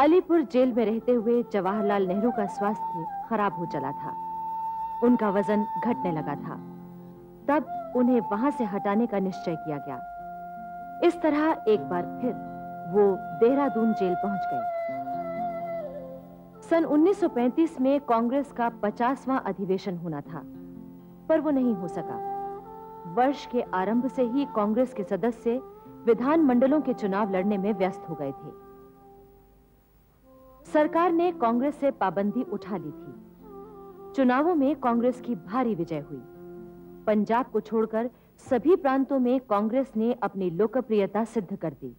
Alipur jail में रहते हुए जवाहरलाल नेहरू का स्वास्थ्य खराब हो चला था। उनका वजन घटने लगा था। तब उन्हें वहां से हटाने का निश्चय किया गया। इस तरह एक बार फिर वो देहरादून जेल पहुंच गए। सन 1935 में कांग्रेस का 50वां अधिवेशन होना था, पर वो नहीं हो सका। वर्ष के आरंभ से ही कांग्रेस के सदस्य विधानमंडलों के चुनाव लड़ने में व्यस्त हो गए थे। सरकार ने कांग्रेस से पाबंदी उठा ली थी। चुनावों में कांग्रेस की भारी विजय हुई। पंजाब को छोड़कर सभी प्रांतों में कांग्रेस ने अपनी लोकप्रियता सिद्ध कर दी।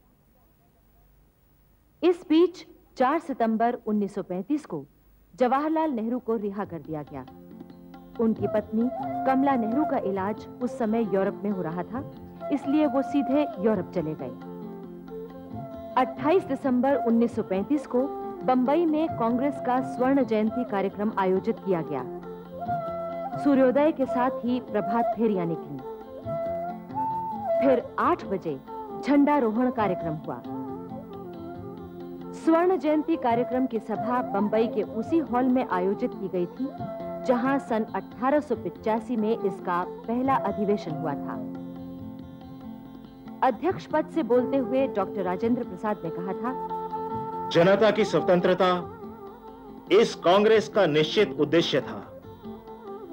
इस बीच 4 सितंबर 1935 को जवाहरलाल नेहरू को रिहा कर दिया गया। उनकी पत्नी कमला नेहरू का इलाज उस समय यूरोप में हो रहा था, इसलिए वो सीधे यूरोप चले गए। 28 दिसंबर 1935 को बंबई में कांग्रेस का स्वर्ण जयंती कार्यक्रम आयोजित किया गया। सूर्योदय के साथ ही प्रभात फेरियां निकली। फिर 8 बजे झंडारोहण कार्यक्रम हुआ। स्वर्ण जयंती कार्यक्रम की सभा बंबई के उसी हॉल में आयोजित की गई थी जहां सन 1885 में इसका पहला अधिवेशन हुआ था। अध्यक्ष पद से बोलते हुए डॉक्टर राजेंद्र प्रसाद ने कहा था, जनता की स्वतंत्रता इस कांग्रेस का निश्चित उद्देश्य था,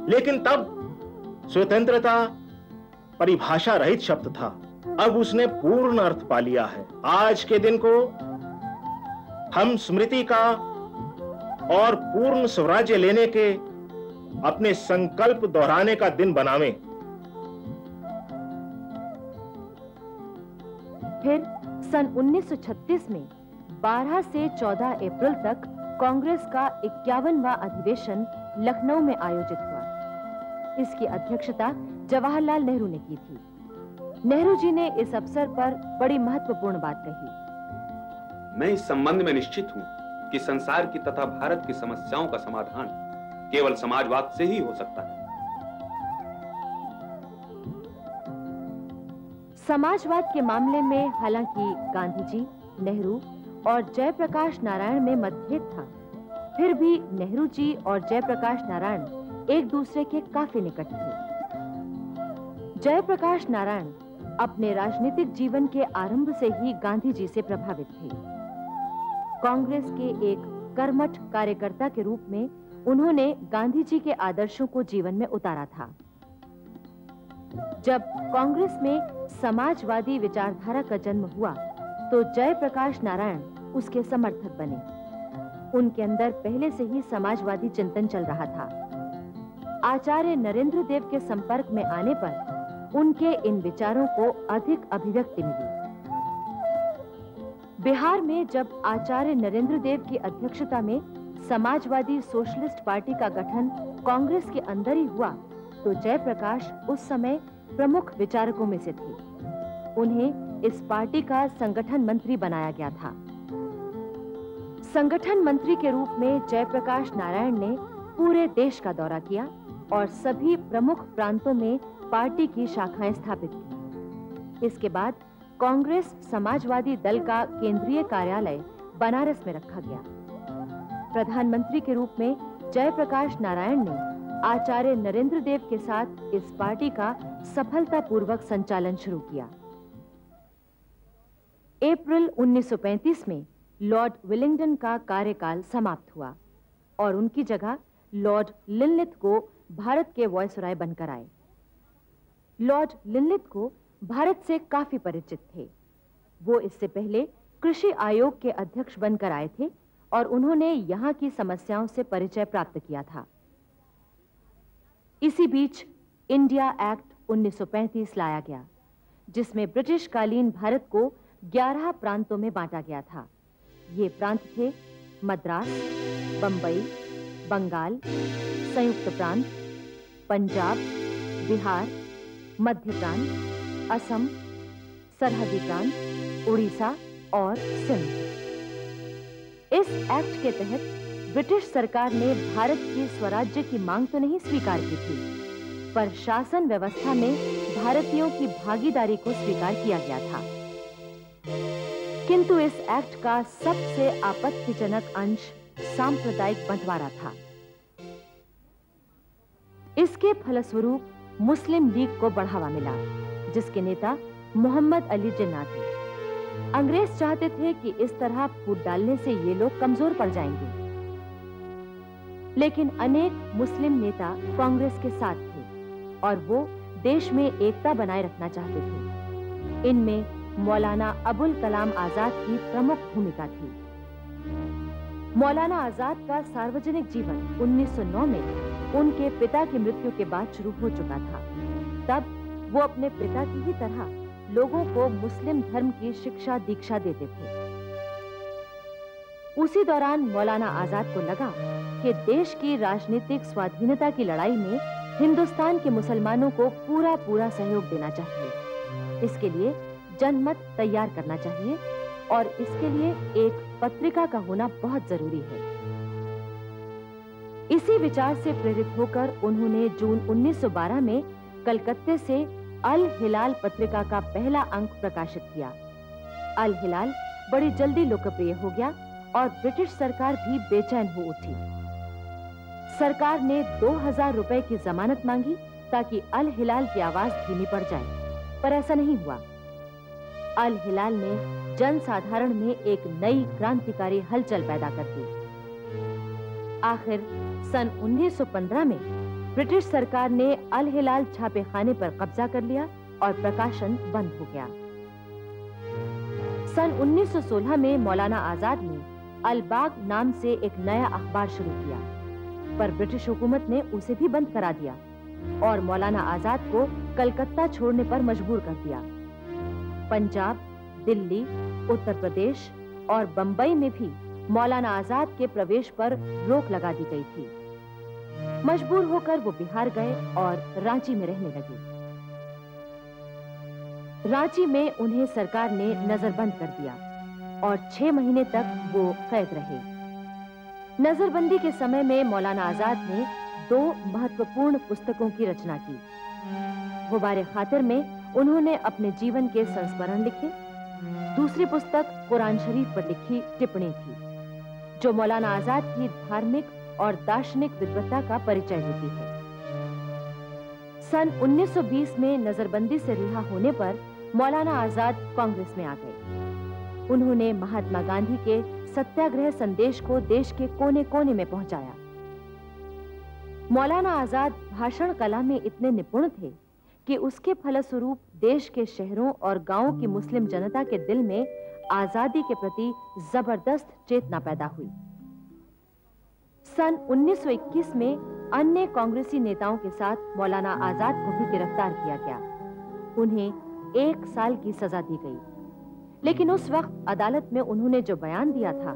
लेकिन तब स्वतंत्रता परिभाषा रहित शब्द था। अब उसने पूर्ण अर्थ पा लिया है। आज के दिन को हम स्मृति का और पूर्ण स्वराज्य लेने के अपने संकल्प दोहराने का दिन बनावें। फिर सन 1936 में 12 से 14 अप्रैल तक कांग्रेस का 51वां अधिवेशन लखनऊ में आयोजित हुआ। इसकी अध्यक्षता जवाहरलाल नेहरू ने की थी। नेहरू जी ने इस अवसर पर बड़ी महत्वपूर्ण बात कही। मैं इस संबंध में निश्चित हूं कि संसार की तथा भारत की समस्याओं का समाधान केवल समाजवाद से ही हो सकता है। समाजवाद के मामले में हालांकि गांधी जी, नेहरू और जयप्रकाश नारायण में मतभेद था, फिर भी नेहरू जी और जयप्रकाश नारायण एक दूसरे के काफी निकट थे। जयप्रकाश नारायण अपने राजनीतिक जीवन के आरंभ से ही गांधी जी से प्रभावित थे। कांग्रेस के एक कर्मठ कार्यकर्ता के रूप में उन्होंने गांधी जी के आदर्शों को जीवन में उतारा था। जब कांग्रेस में समाजवादी विचारधारा का जन्म हुआ तो जयप्रकाश नारायण उसके समर्थक बने। उनके अंदर पहले से ही समाजवादी चिंतन चल रहा था। आचार्य नरेंद्र देव के संपर्क में आने पर उनके इन विचारों को अधिक अभिव्यक्ति मिली। बिहार में जब आचार्य नरेंद्र देव की अध्यक्षता में समाजवादी सोशलिस्ट पार्टी का गठन कांग्रेस के अंदर ही हुआ तो जयप्रकाश उस समय प्रमुख विचारकों में से थे। उन्हें इस पार्टी का संगठन मंत्री बनाया गया था। संगठन मंत्री के रूप में जयप्रकाश नारायण ने पूरे देश का दौरा किया और सभी प्रमुख प्रांतों में पार्टी की शाखाएं स्थापित की। इसके बाद कांग्रेस समाजवादी दल का केंद्रीय कार्यालय बनारस में रखा गया। प्रधानमंत्री के रूप में जयप्रकाश नारायण ने आचार्य नरेंद्र देव के साथ इस पार्टी का सफलतापूर्वक संचालन शुरू किया। अप्रैल 1935 में लॉर्ड विलिंगडन का कार्यकाल समाप्त हुआ और उनकी जगह लॉर्ड लिनलिथ को भारत के वायसराय बनकर आए। लॉर्ड लिनलिथ को भारत से काफी परिचित थे। वो इससे पहले कृषि आयोग के अध्यक्ष बनकर आए थे और उन्होंने यहाँ की समस्याओं से परिचय प्राप्त किया था। इसी बीच इंडिया एक्ट 1935 लाया गया, जिसमें ब्रिटिश कालीन भारत को 11 प्रांतों में बांटा गया था। ये प्रांत थे मद्रास, बंबई, बंगाल, संयुक्त प्रांत, पंजाब, बिहार, मध्य प्रांत, असम, सरहदी प्रांत, उड़ीसा और सिंध। इस एक्ट के तहत ब्रिटिश सरकार ने भारत की स्वराज्य की मांग तो नहीं स्वीकार की थी, पर शासन व्यवस्था में भारतीयों की भागीदारी को स्वीकार किया गया था। किंतु इस एक्ट का सबसे आपत्तिजनक अंश सांप्रदायिक बंटवारा था। इसके फलस्वरूप मुस्लिम लीग को बढ़ावा मिला, जिसके नेता मोहम्मद अली जिन्ना थे। अंग्रेज चाहते थे कि इस तरह फूट डालने से ये लोग कमजोर पड़ जाएंगे, लेकिन अनेक मुस्लिम नेता कांग्रेस के साथ थे और वो देश में एकता बनाए रखना चाहते थे। इनमें मौलाना अबुल कलाम आजाद की प्रमुख भूमिका थी। मौलाना आजाद का सार्वजनिक जीवन 1909 में उनके पिता की मृत्यु के बाद शुरू हो चुका था। तब वो अपने पिता की ही तरह लोगों को मुस्लिम धर्म की शिक्षा दीक्षा देते थे। उसी दौरान मौलाना आजाद को लगा कि देश की राजनीतिक स्वाधीनता की लड़ाई में हिंदुस्तान के मुसलमानों को पूरा सहयोग देना चाहिए। इसके लिए जनमत तैयार करना चाहिए और इसके लिए एक पत्रिका का होना बहुत जरूरी है। इसी विचार से प्रेरित होकर उन्होंने जून 1912 में कलकत्ते से अल हिलाल पत्रिका का पहला अंक प्रकाशित किया। अल हिलाल बड़ी जल्दी लोकप्रिय हो गया और ब्रिटिश सरकार भी बेचैन हो उठी। सरकार ने 2000 रुपए की जमानत मांगी ताकि अल हिलाल की आवाज धीमी पड़ जाए, पर ऐसा नहीं हुआ। अल हिलाल ने जनसाधारण में एक नई क्रांतिकारी हलचल पैदा कर दी। आखिर सन 1915 में ब्रिटिश सरकार ने अल हिलाल छापेखाने पर कब्जा कर लिया और प्रकाशन बंद हो गया। सन 1916 में मौलाना आजाद ने अल बाग नाम से एक नया अखबार शुरू किया, पर ब्रिटिश हुकूमत ने उसे भी बंद करा दिया और मौलाना आजाद को कलकत्ता छोड़ने पर मजबूर कर दिया। पंजाब, दिल्ली, उत्तर प्रदेश और बंबई में भी मौलाना आजाद के प्रवेश पर रोक लगा दी गई थी। मजबूर होकर वो बिहार गए और रांची में रहने लगे। रांची में उन्हें सरकार ने नजरबंद कर दिया और 6 महीने तक वो कैद रहे। नजरबंदी के समय में मौलाना आजाद ने 2 महत्वपूर्ण पुस्तकों की रचना की। गुबारे खातिर में उन्होंने अपने जीवन के संस्मरण लिखे। दूसरी पुस्तक कुरान शरीफ पर लिखी टिप्पणी थी, जो मौलाना आजाद की धार्मिक और दार्शनिक विद्वत्ता का परिचय देती है। सन 1920 में नजरबंदी से रिहा होने पर मौलाना आजाद कांग्रेस में आ गए। उन्होंने महात्मा गांधी के सत्याग्रह संदेश को देश के कोने कोने में पहुंचाया। मौलाना आजाद भाषण कला में इतने निपुण थे कि उसके फलस्वरूप देश के शहरों और गांवों की मुस्लिम जनता के दिल में आजादी के प्रति जबरदस्त चेतना पैदा हुई। सन 1921 में अन्य कांग्रेसी नेताओं के साथ मौलाना आजाद को भी गिरफ्तार किया गया। उन्हें 1 साल की सजा दी गई, लेकिन उस वक्त अदालत में उन्होंने जो बयान दिया था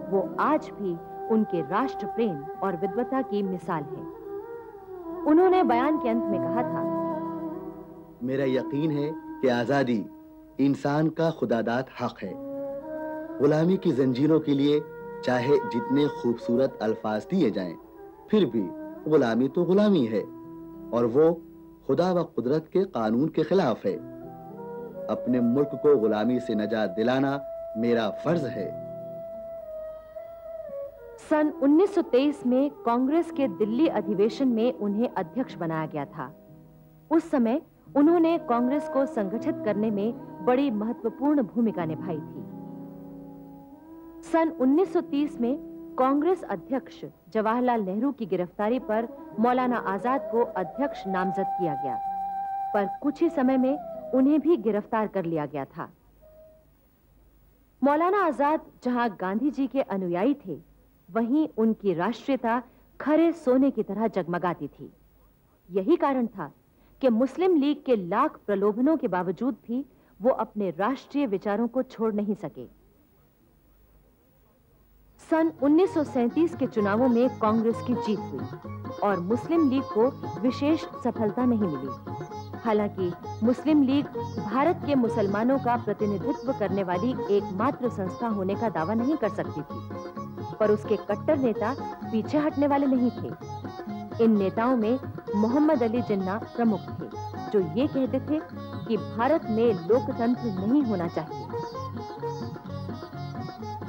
वो आज भी उनके राष्ट्र प्रेम और विद्वता की मिसाल है। उन्होंने बयान के अंत में कहा था, मेरा यकीन है कि आजादी इंसान का खुदादात हक है। गुलामी की जंजीरों के लिए चाहे जितने खूबसूरत अल्फाज दिए जाएं, फिर भी गुलामी तो गुलामी है और वो खुदा व कुदरत के कानून के खिलाफ है। अपने मुल्क को गुलामी से नजात दिलाना मेरा फर्ज है। सन 1923 में कांग्रेस के दिल्ली अधिवेशन में उन्हें अध्यक्ष बनाया गया था। उस समय उन्होंने कांग्रेस को संगठित करने में बड़ी महत्वपूर्ण भूमिका निभाई थी। सन 1930 में कांग्रेस अध्यक्ष जवाहरलाल नेहरू की गिरफ्तारी पर मौलाना आजाद को अध्यक्ष नामजद किया गया, पर कुछ ही समय में उन्हें भी गिरफ्तार कर लिया गया था। मौलाना आजाद जहां गांधी जी के अनुयायी थे, वहीं उनकी राष्ट्रीयता खरे सोने की तरह जगमगाती थी। यही कारण था कि मुस्लिम लीग के लाख प्रलोभनों के बावजूद भी वो अपने राष्ट्रीय विचारों को छोड़ नहीं सके। सन 1937 के चुनावों में कांग्रेस की जीत हुई और मुस्लिम लीग को विशेष सफलता नहीं मिली। हालांकि मुस्लिम लीग भारत के मुसलमानों का प्रतिनिधित्व करने वाली एकमात्र संस्था होने का दावा नहीं कर सकती थी, पर उसके कट्टर नेता पीछे हटने वाले नहीं थे। इन नेताओं में मोहम्मद अली जिन्ना प्रमुख थे, जो ये कहते थे कि भारत में लोकतंत्र नहीं होना चाहिए।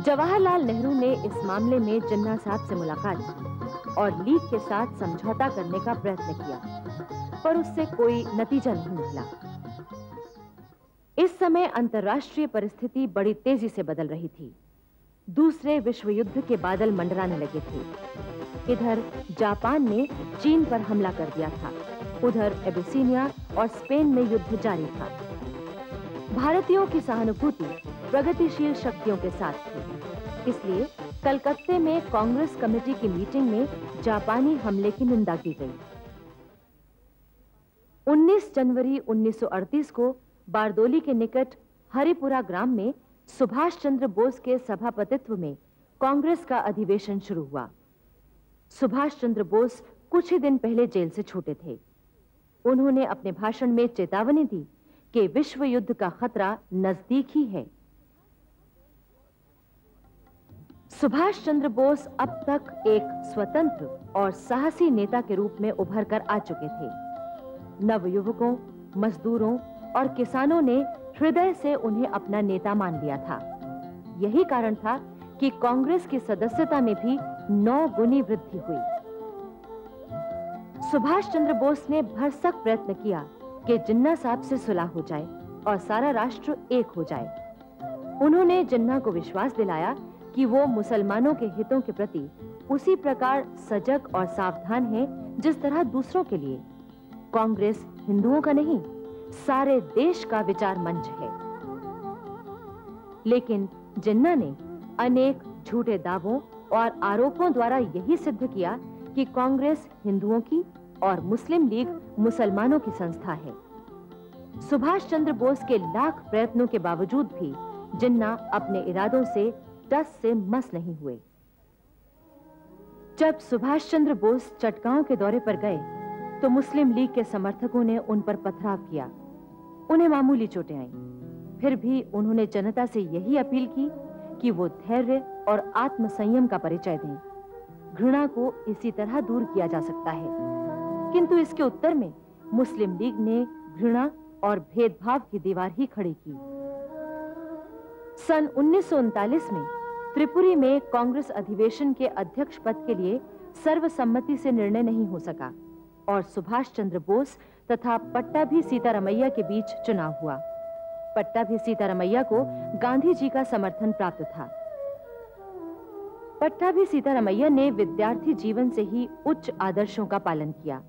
जवाहरलाल नेहरू ने इस मामले में जिन्ना साहब से मुलाकात की और लीग के साथ समझौता करने का प्रयत्न किया, पर उससे कोई नतीजा नहीं निकला। इस समय अंतर्राष्ट्रीय परिस्थिति बड़ी तेजी से बदल रही थी। दूसरे विश्व युद्ध के बादल मंडराने लगे थे। इधर जापान ने चीन पर हमला कर दिया था, उधर एबिसिनिया और स्पेन में युद्ध जारी था। भारतीयों की सहानुभूति प्रगतिशील शक्तियों के साथ थी, इसलिए कलकत्ते में कांग्रेस कमेटी की मीटिंग में जापानी हमले की निंदा की गई। 19 जनवरी 1938 को बारदोली के निकट हरिपुरा ग्राम में सुभाष चंद्र बोस के सभापतित्व में कांग्रेस का अधिवेशन शुरू हुआ। सुभाष चंद्र बोस कुछ ही दिन पहले जेल से छूटे थे। उन्होंने अपने भाषण में चेतावनी दी कि विश्व युद्ध का खतरा नजदीक ही है। सुभाष चंद्र बोस अब तक एक स्वतंत्र और साहसी नेता के रूप में उभर कर आ चुके थे। नवयुवकों, मजदूरों और किसानों ने हृदय से उन्हें अपना नेता मान लिया था। यही कारण था कि कांग्रेस की सदस्यता में भी 9 गुनी वृद्धि हुई। सुभाष चंद्र बोस ने भरसक प्रयत्न किया कि जिन्ना साहब से सुलह हो जाए और सारा राष्ट्र एक हो जाए। उन्होंने जिन्ना को विश्वास दिलाया कि वो मुसलमानों के हितों के प्रति उसी प्रकार सजग और सावधान है जिस तरह दूसरों के लिए। कांग्रेस हिंदुओं का नहीं, सारे देश का विचार मंच है। लेकिन जिन्ना ने अनेक झूठे दावों और आरोपों द्वारा यही सिद्ध किया कि कांग्रेस हिंदुओं की और मुस्लिम लीग मुसलमानों की संस्था है। सुभाष चंद्र बोस के लाख प्रयत्नों के बावजूद भी जिन्ना अपने इरादों से टस से मस नहीं हुए। जब सुभाष चंद्र बोस चटगांव के दौरे पर गए तो मुस्लिम लीग के समर्थकों ने उन पर पथराव किया। उन्हें मामूली चोटें आईं। फिर भी उन्होंने जनता से यही अपील की कि वो धैर्य और आत्मसंयम का परिचय दें। घृणा को इसी तरह दूर किया जा सकता है। किंतु इसके उत्तर में मुस्लिम लीग ने घृणा और भेदभाव की दीवार ही खड़ी की। सन 1939 में त्रिपुरी में कांग्रेस अधिवेशन के अध्यक्ष पद के लिए सर्वसम्मति से निर्णय नहीं हो सका और सुभाष चंद्र बोस तथा पट्टाभी सीतारामैया के बीच चुनाव हुआ। पट्टाभी सीतारामैया को गांधी जी का समर्थन प्राप्त था। पट्टाभी सीतारामैया ने विद्यार्थी जीवन से ही उच्च आदर्शों का पालन किया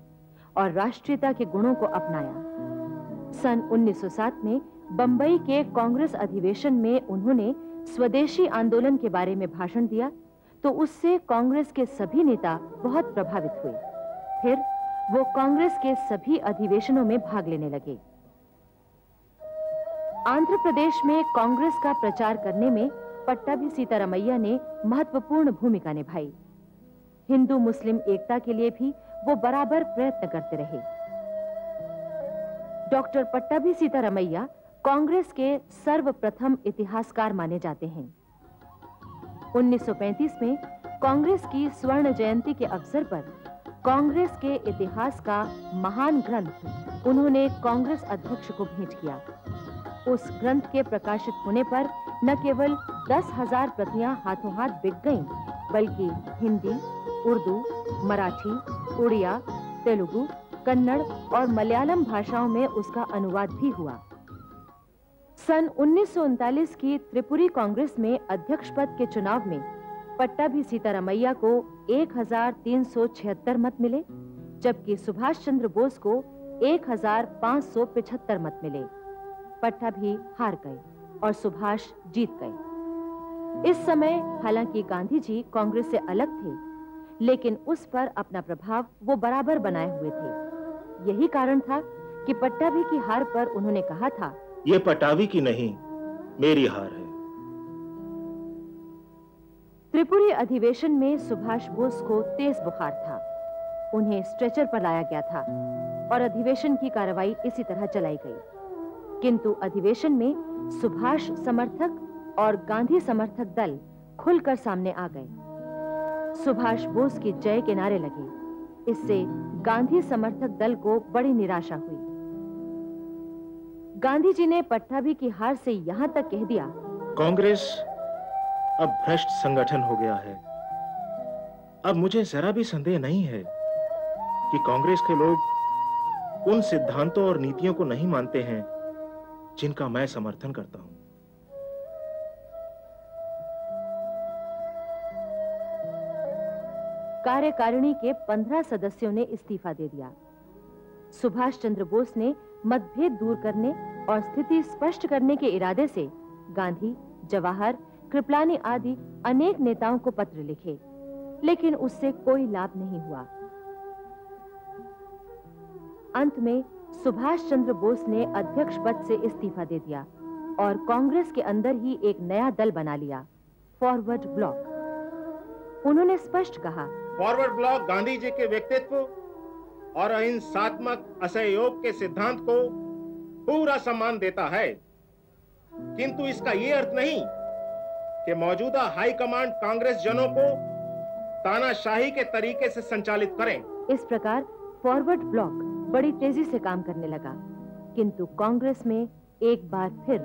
और राष्ट्रीयता के गुणों को अपनाया। सन 1907 में बंबई के कांग्रेस अधिवेशन में उन्होंने स्वदेशी आंदोलन के बारे में भाषण दिया तो उससे कांग्रेस के सभी नेता बहुत प्रभावित हुए। फिर वो कांग्रेस के सभी अधिवेशनों में भाग लेने लगे। आंध्र प्रदेश में कांग्रेस का प्रचार करने में पट्टाभी सीतारामैया ने महत्वपूर्ण भूमिका निभाई। हिंदू मुस्लिम एकता के लिए भी वो बराबर प्रयत्न करते रहे। डॉक्टर पट्टाभी सीतारामैया कांग्रेस के सर्वप्रथम इतिहासकार माने जाते हैं। 1935 में कांग्रेस की स्वर्ण जयंती के अवसर पर कांग्रेस के इतिहास का महान ग्रंथ उन्होंने कांग्रेस अध्यक्ष को भेंट किया। उस ग्रंथ के प्रकाशित होने पर न केवल 10,000 प्रतियां हाथों हाथ बिक गईं, बल्कि हिंदी, उर्दू, मराठी, उड़िया, तेलुगु, कन्नड़ और मलयालम भाषाओं में उसका अनुवाद भी हुआ। सन 1939 की त्रिपुरी कांग्रेस में अध्यक्ष पद के चुनाव में पट्टाभी सीतारामैया को 1,376 मत मिले, जबकि सुभाष चंद्र बोस को 1,575 मत मिले। पट्टाभी हार गए और सुभाष जीत गए। इस समय हालांकि गांधी जी कांग्रेस से अलग थे, लेकिन उस पर अपना प्रभाव वो बराबर बनाए हुए थे। यही कारण था कि पट्टाभी की हार पर उन्होंने कहा था, ये पट्टाभी की नहीं, मेरी हार है। त्रिपुरी अधिवेशन में सुभाष बोस को तेज बुखार था। उन्हें स्ट्रेचर पर लाया गया था और अधिवेशन की कार्रवाई इसी तरह चलाई गई। किंतु अधिवेशन में सुभाष समर्थक और गांधी समर्थक दल खुलकर सामने आ गए। सुभाष बोस की जय के नारे लगे। इससे गांधी समर्थक दल को बड़ी निराशा हुई। गांधी जी ने पट्टाभी की हार से यहां तक कह दिया, कांग्रेस अब भ्रष्ट संगठन हो गया है। अब मुझे जरा भी संदेह नहीं है कि कांग्रेस के लोग उन सिद्धांतों और नीतियों को नहीं मानते हैं जिनका मैं समर्थन करता हूं। कार्यकारिणी के 15 सदस्यों ने इस्तीफा दे दिया। सुभाष चंद्र बोस ने मतभेद दूर करने और स्थिति स्पष्ट करने के इरादे से गांधी, जवाहर, कृपलानी आदि अनेक नेताओं को पत्र लिखे, लेकिन उससे कोई लाभ नहीं हुआ। अंत में सुभाष चंद्र बोस ने अध्यक्ष पद से इस्तीफा दे दिया और कांग्रेस के अंदर ही एक नया दल बना लिया, फॉरवर्ड ब्लॉक। उन्होंने स्पष्ट कहा, फॉरवर्ड ब्लॉक गांधी जी के व्यक्तित्व और अहिंसात्मक असहयोग के सिद्धांत को पूरा सम्मान देता है, किंतु इसका यह अर्थ नहीं कि मौजूदा हाई कमांड कांग्रेस जनों को तानाशाही के तरीके से संचालित करें। इस प्रकार फॉरवर्ड ब्लॉक बड़ी तेजी से काम करने लगा, किंतु कांग्रेस में एक बार फिर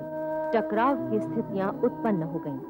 टकराव की स्थितियां उत्पन्न हो गईं।